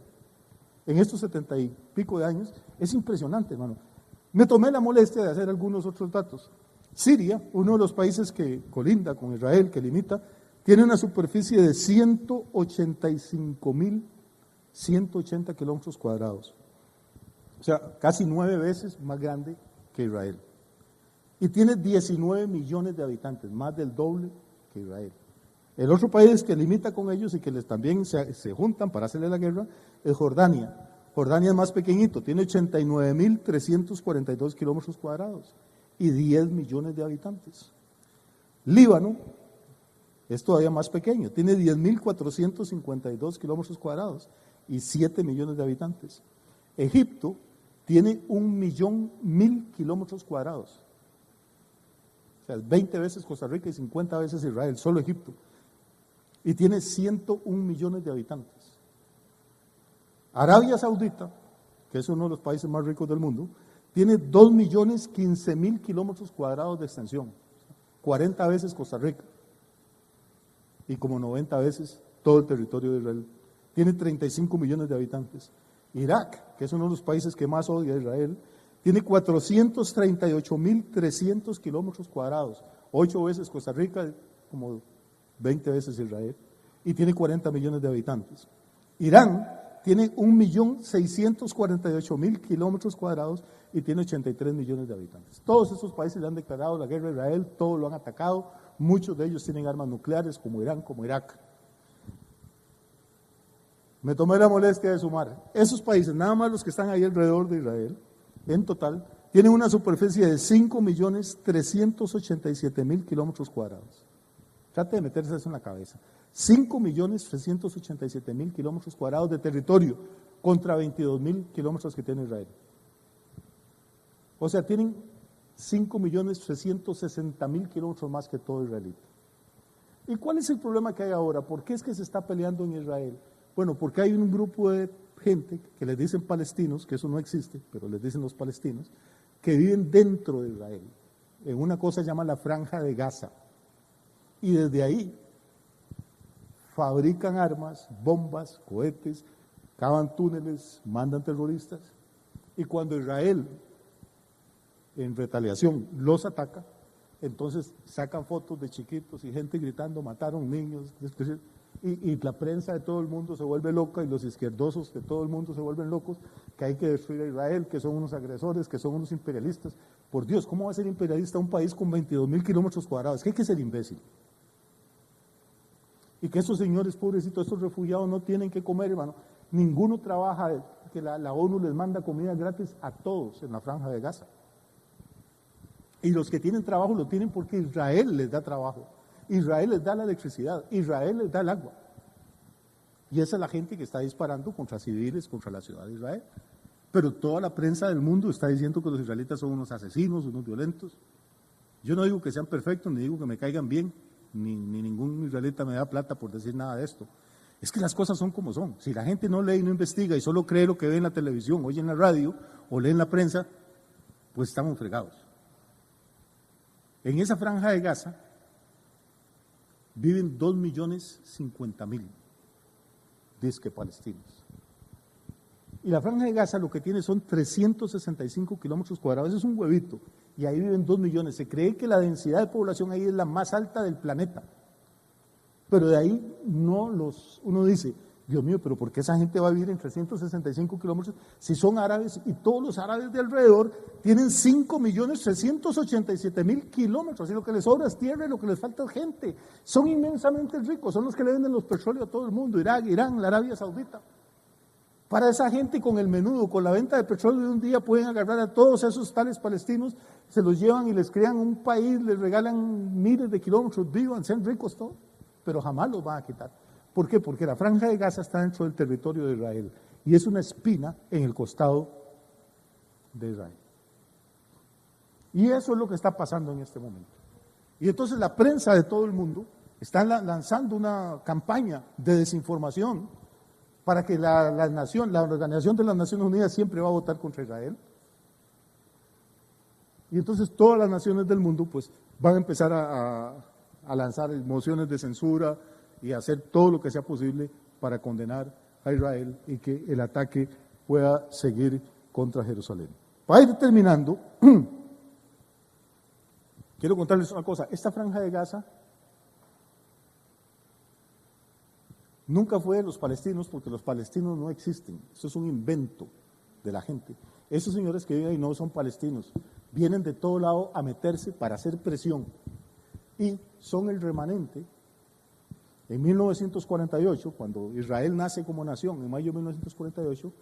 en estos 70 y pico de años, es impresionante, hermano. Me tomé la molestia de hacer algunos otros datos. Siria, uno de los países que colinda con Israel, que limita, tiene una superficie de 185.180 kilómetros cuadrados. O sea, casi 9 veces más grande que Israel. Y tiene 19 millones de habitantes, más del doble que Israel. El otro país que limita con ellos y que también se juntan para hacerle la guerra es Jordania. Jordania es más pequeñito, tiene 89.342 kilómetros cuadrados y 10 millones de habitantes. Líbano es todavía más pequeño, tiene 10.452 kilómetros cuadrados y 7 millones de habitantes. Egipto tiene 1.000.000 kilómetros cuadrados. O sea, 20 veces Costa Rica y 50 veces Israel, solo Egipto. Y tiene 101 millones de habitantes. Arabia Saudita, que es uno de los países más ricos del mundo, tiene 2.015.000 kilómetros cuadrados de extensión. 40 veces Costa Rica. Y como 90 veces todo el territorio de Israel. tiene 35 millones de habitantes. Irak, que es uno de los países que más odia a Israel, tiene 438.300 kilómetros cuadrados, 8 veces Costa Rica, como 20 veces Israel, y tiene 40 millones de habitantes. Irán tiene 1.648.000 kilómetros cuadrados y tiene 83 millones de habitantes. Todos estos países le han declarado la guerra a Israel, todos lo han atacado, muchos de ellos tienen armas nucleares, como Irán, como Irak. Me tomé la molestia de sumar. Esos países, nada más los que están ahí alrededor de Israel, en total, tienen una superficie de 5.387.000 kilómetros cuadrados. Trate de meterse eso en la cabeza. 5.387.000 kilómetros cuadrados de territorio contra 22.000 kilómetros que tiene Israel. O sea, tienen 5.360.000 kilómetros más que todo israelita. ¿Y cuál es el problema que hay ahora? ¿Por qué es que se está peleando en Israel? Bueno, porque hay un grupo de gente que les dicen palestinos, que eso no existe, pero les dicen los palestinos, que viven dentro de Israel, en una cosa que se llama la Franja de Gaza. Y desde ahí fabrican armas, bombas, cohetes, cavan túneles, mandan terroristas. Y cuando Israel, en retaliación, los ataca, entonces sacan fotos de chiquitos y gente gritando, mataron niños, y la prensa de todo el mundo se vuelve loca y los izquierdosos de todo el mundo se vuelven locos, que hay que destruir a Israel, que son unos agresores, que son unos imperialistas. Por Dios, ¿cómo va a ser imperialista un país con 22.000 kilómetros cuadrados? Es que hay que ser imbécil. Y que esos señores pobrecitos, estos refugiados no tienen que comer, hermano. Ninguno trabaja, que la ONU les manda comida gratis a todos en la Franja de Gaza. Y los que tienen trabajo lo tienen porque Israel les da trabajo. Israel les da la electricidad, Israel les da el agua. Y esa es la gente que está disparando contra civiles, contra la ciudad de Israel. Pero toda la prensa del mundo está diciendo que los israelitas son unos asesinos, unos violentos. Yo no digo que sean perfectos, ni digo que me caigan bien, ni ningún israelita me da plata por decir nada de esto. Es que las cosas son como son. Si la gente no lee y no investiga y solo cree lo que ve en la televisión, oye en la radio o lee en la prensa, pues estamos fregados. En esa Franja de Gaza viven 2.050.000 disque palestinos. Y la Franja de Gaza lo que tiene son 365 kilómetros cuadrados, es un huevito, y ahí viven 2 millones. Se cree que la densidad de población ahí es la más alta del planeta. Pero de ahí uno dice, Dios mío, pero ¿por qué esa gente va a vivir en 365 kilómetros si son árabes y todos los árabes de alrededor tienen 5.387.000 kilómetros? Y lo que les sobra es tierra y lo que les falta es gente. Son inmensamente ricos, son los que le venden los petróleos a todo el mundo, Irak, Irán, la Arabia Saudita. Para esa gente con el menudo, con la venta de petróleo de un día pueden agarrar a todos esos tales palestinos, se los llevan y les crean un país, les regalan miles de kilómetros, vivan, sean ricos todos, pero jamás los van a quitar. ¿Por qué? Porque la Franja de Gaza está dentro del territorio de Israel y es una espina en el costado de Israel. Y eso es lo que está pasando en este momento. Y entonces la prensa de todo el mundo está lanzando una campaña de desinformación para que la Organización de las Naciones Unidas siempre va a votar contra Israel. Y entonces todas las naciones del mundo pues van a empezar a lanzar mociones de censura y hacer todo lo que sea posible para condenar a Israel y que el ataque pueda seguir contra Jerusalén. Para ir terminando, quiero contarles una cosa. Esta Franja de Gaza nunca fue de los palestinos, porque los palestinos no existen. Eso es un invento de la gente. Esos señores que viven ahí no son palestinos. Vienen de todo lado a meterse para hacer presión. Y son el remanente. En 1948, cuando Israel nace como nación, en mayo de 1948,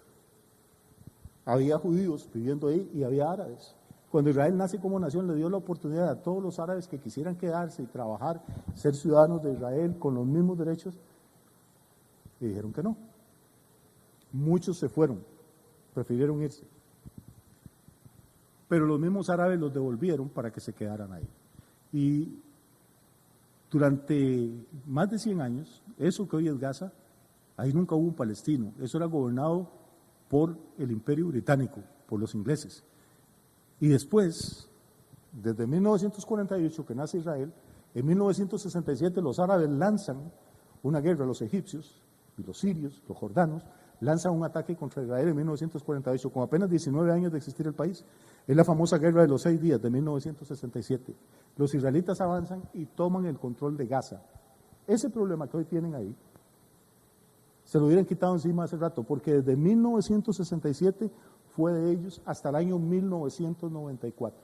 había judíos viviendo ahí y había árabes. Cuando Israel nace como nación, le dio la oportunidad a todos los árabes que quisieran quedarse y trabajar, ser ciudadanos de Israel con los mismos derechos, y dijeron que no. Muchos se fueron, prefirieron irse. Pero los mismos árabes los devolvieron para que se quedaran ahí. Y durante más de 100 años, eso que hoy es Gaza, ahí nunca hubo un palestino. Eso era gobernado por el Imperio Británico, por los ingleses. Y después, desde 1948 que nace Israel, en 1967 los árabes lanzan una guerra a los egipcios, y los sirios, los jordanos, lanzan un ataque contra Israel en 1948, con apenas 19 años de existir el país. Es la famosa guerra de los 6 días de 1967. Los israelitas avanzan y toman el control de Gaza. Ese problema que hoy tienen ahí, se lo hubieran quitado encima hace rato, porque desde 1967 fue de ellos hasta el año 1994.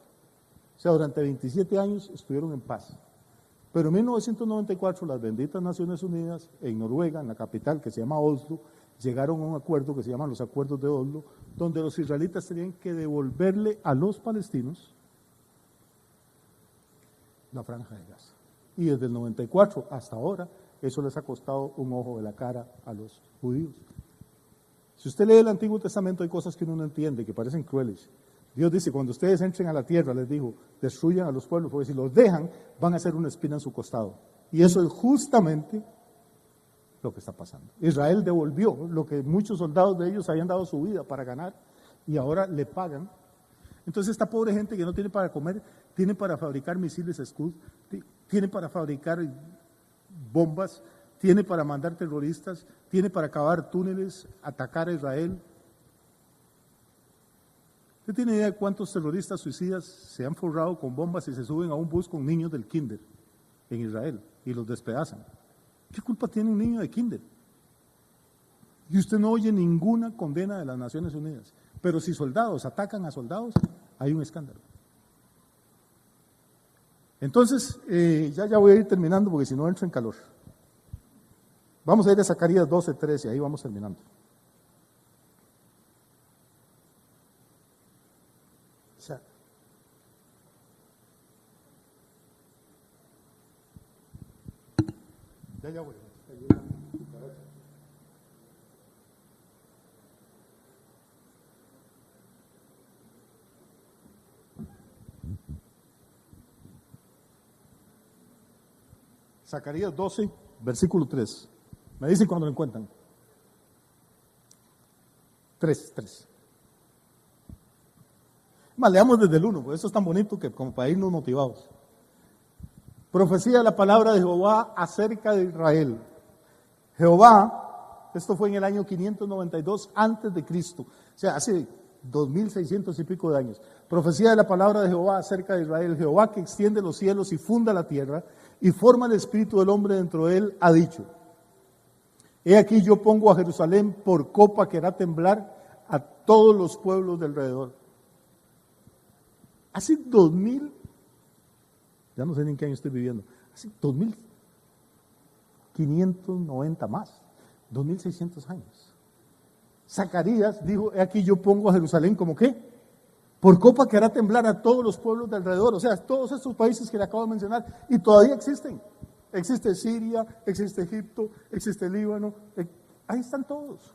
O sea, durante 27 años estuvieron en paz. Pero en 1994 las benditas Naciones Unidas, en Noruega, en la capital que se llama Oslo, llegaron a un acuerdo que se llaman los Acuerdos de Oslo, donde los israelitas tenían que devolverle a los palestinos la franja de Gaza. Y desde el 94 hasta ahora, eso les ha costado un ojo de la cara a los judíos. Si usted lee el Antiguo Testamento, hay cosas que uno no entiende, que parecen crueles. Dios dice, cuando ustedes entren a la tierra, les dijo, destruyan a los pueblos, porque si los dejan, van a hacer una espina en su costado. Y eso es justamente lo que está pasando. Israel devolvió lo que muchos soldados de ellos habían dado su vida para ganar, y ahora le pagan. Entonces esta pobre gente que no tiene para comer, tiene para fabricar misiles Scud, tiene para fabricar bombas, tiene para mandar terroristas, tiene para cavar túneles, atacar a Israel. ¿Usted tiene idea de cuántos terroristas suicidas se han forrado con bombas y se suben a un bus con niños del kinder en Israel y los despedazan? ¿Qué culpa tiene un niño de kinder? Y usted no oye ninguna condena de las Naciones Unidas. Pero si soldados atacan a soldados, hay un escándalo. Entonces, ya voy a ir terminando porque si no entro en calor. Vamos a ir a Zacarías 12:13, ahí vamos terminando. Ya voy. Zacarías 12, versículo 3. Me dicen cuando lo encuentran. 3. Más, leamos desde el 1, porque eso es tan bonito que como para irnos motivados. Profecía de la palabra de Jehová acerca de Israel. Jehová, esto fue en el año 592 antes de Cristo, o sea, hace 2600 y pico de años. Profecía de la palabra de Jehová acerca de Israel. Jehová, que extiende los cielos y funda la tierra y forma el espíritu del hombre dentro de él, ha dicho: he aquí yo pongo a Jerusalén por copa que hará temblar a todos los pueblos de alrededor. Hace 2000, ya no sé ni en qué año estoy viviendo, hace 2590 más, 2600 años. Zacarías dijo: he aquí yo pongo a Jerusalén como qué, por copa que hará temblar a todos los pueblos de alrededor. O sea, todos estos países que le acabo de mencionar, y todavía existen. Existe Siria, existe Egipto, existe Líbano, ahí están todos.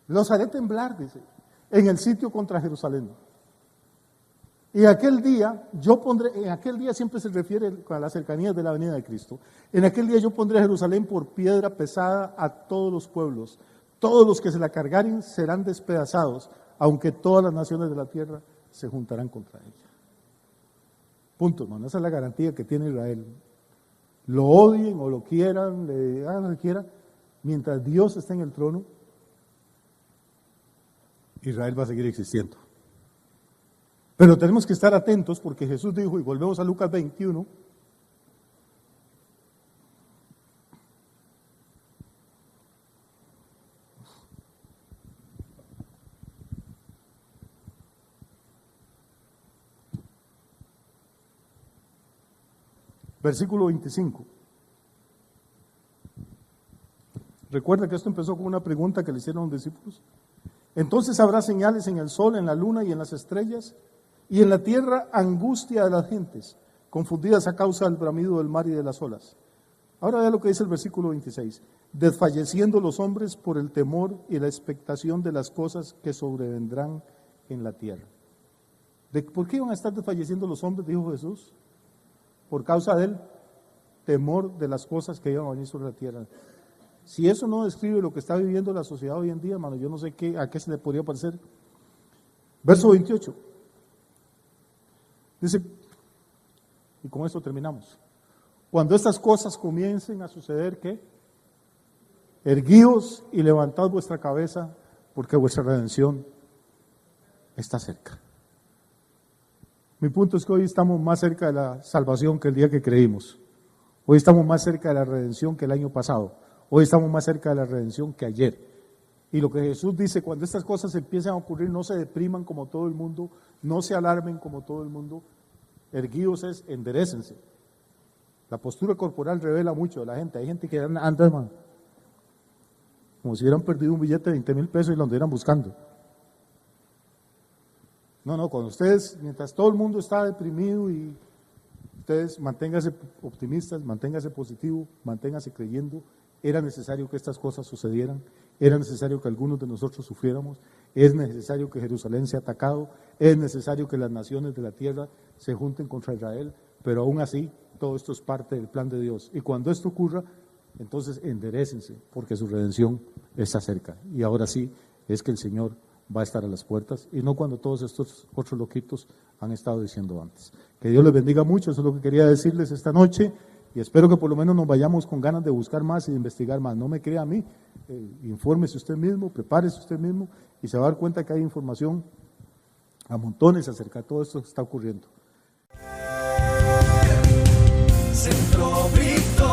Los haré temblar, dice, en el sitio contra Jerusalén. Y aquel día, en aquel día siempre se refiere a las cercanías de la venida de Cristo. En aquel día yo pondré a Jerusalén por piedra pesada a todos los pueblos. Todos los que se la cargaren serán despedazados, aunque todas las naciones de la tierra se juntarán contra ella. Punto, hermano. Esa es la garantía que tiene Israel. Lo odien o lo quieran, le hagan lo que quieran, mientras Dios esté en el trono, Israel va a seguir existiendo. Pero tenemos que estar atentos porque Jesús dijo, y volvemos a Lucas 21, versículo 25. Recuerda que esto empezó con una pregunta que le hicieron los discípulos. Entonces habrá señales en el sol, en la luna y en las estrellas, y en la tierra angustia de las gentes, confundidas a causa del bramido del mar y de las olas. Ahora vea lo que dice el versículo 26. Desfalleciendo los hombres por el temor y la expectación de las cosas que sobrevendrán en la tierra. ¿Por qué iban a estar desfalleciendo los hombres? Dijo Jesús. Por causa del temor de las cosas que iban a venir sobre la tierra. Si eso no describe lo que está viviendo la sociedad hoy en día, hermano, yo no sé a qué se le podría parecer. Verso 28. Dice, y con esto terminamos: cuando estas cosas comiencen a suceder, ¿qué? Dice, entonces, ¿qué? Dice, entonces, ¿qué? Dice, cuando estas cosas comiencen a suceder, ¿qué? Dice, cuando estas cosas comiencen a suceder, ¿qué? Dice, entonces, ¿qué? Dice, cuando estas cosas comiencen a suceder, ¿qué? erguíos y levantad vuestra cabeza, porque vuestra redención está cerca. Mi punto es que hoy estamos más cerca de la salvación que el día que creímos. Hoy estamos más cerca de la redención que el año pasado. Hoy estamos más cerca de la redención que ayer. Y lo que Jesús dice, cuando estas cosas empiezan a ocurrir, no se depriman como todo el mundo, no se alarmen como todo el mundo. Erguíos es enderécense. La postura corporal revela mucho de la gente. Hay gente que anda, hermano, como si hubieran perdido un billete de 20,000 pesos y lo anduvieran buscando. No, cuando ustedes, mientras todo el mundo está deprimido y ustedes manténganse optimistas, manténganse positivos, manténganse creyendo, era necesario que estas cosas sucedieran, era necesario que algunos de nosotros sufriéramos, es necesario que Jerusalén sea atacado, es necesario que las naciones de la tierra se junten contra Israel, pero aún así todo esto es parte del plan de Dios. Y cuando esto ocurra, entonces enderécense, porque su redención está cerca. Y ahora sí es que el Señor va a estar a las puertas, y no cuando todos estos otros loquitos han estado diciendo antes. Que Dios les bendiga mucho, eso es lo que quería decirles esta noche, y espero que por lo menos nos vayamos con ganas de buscar más y de investigar más. No me crea a mí, infórmese usted mismo, prepárese usted mismo, y se va a dar cuenta que hay información a montones acerca de todo esto que está ocurriendo. Centro Victoria.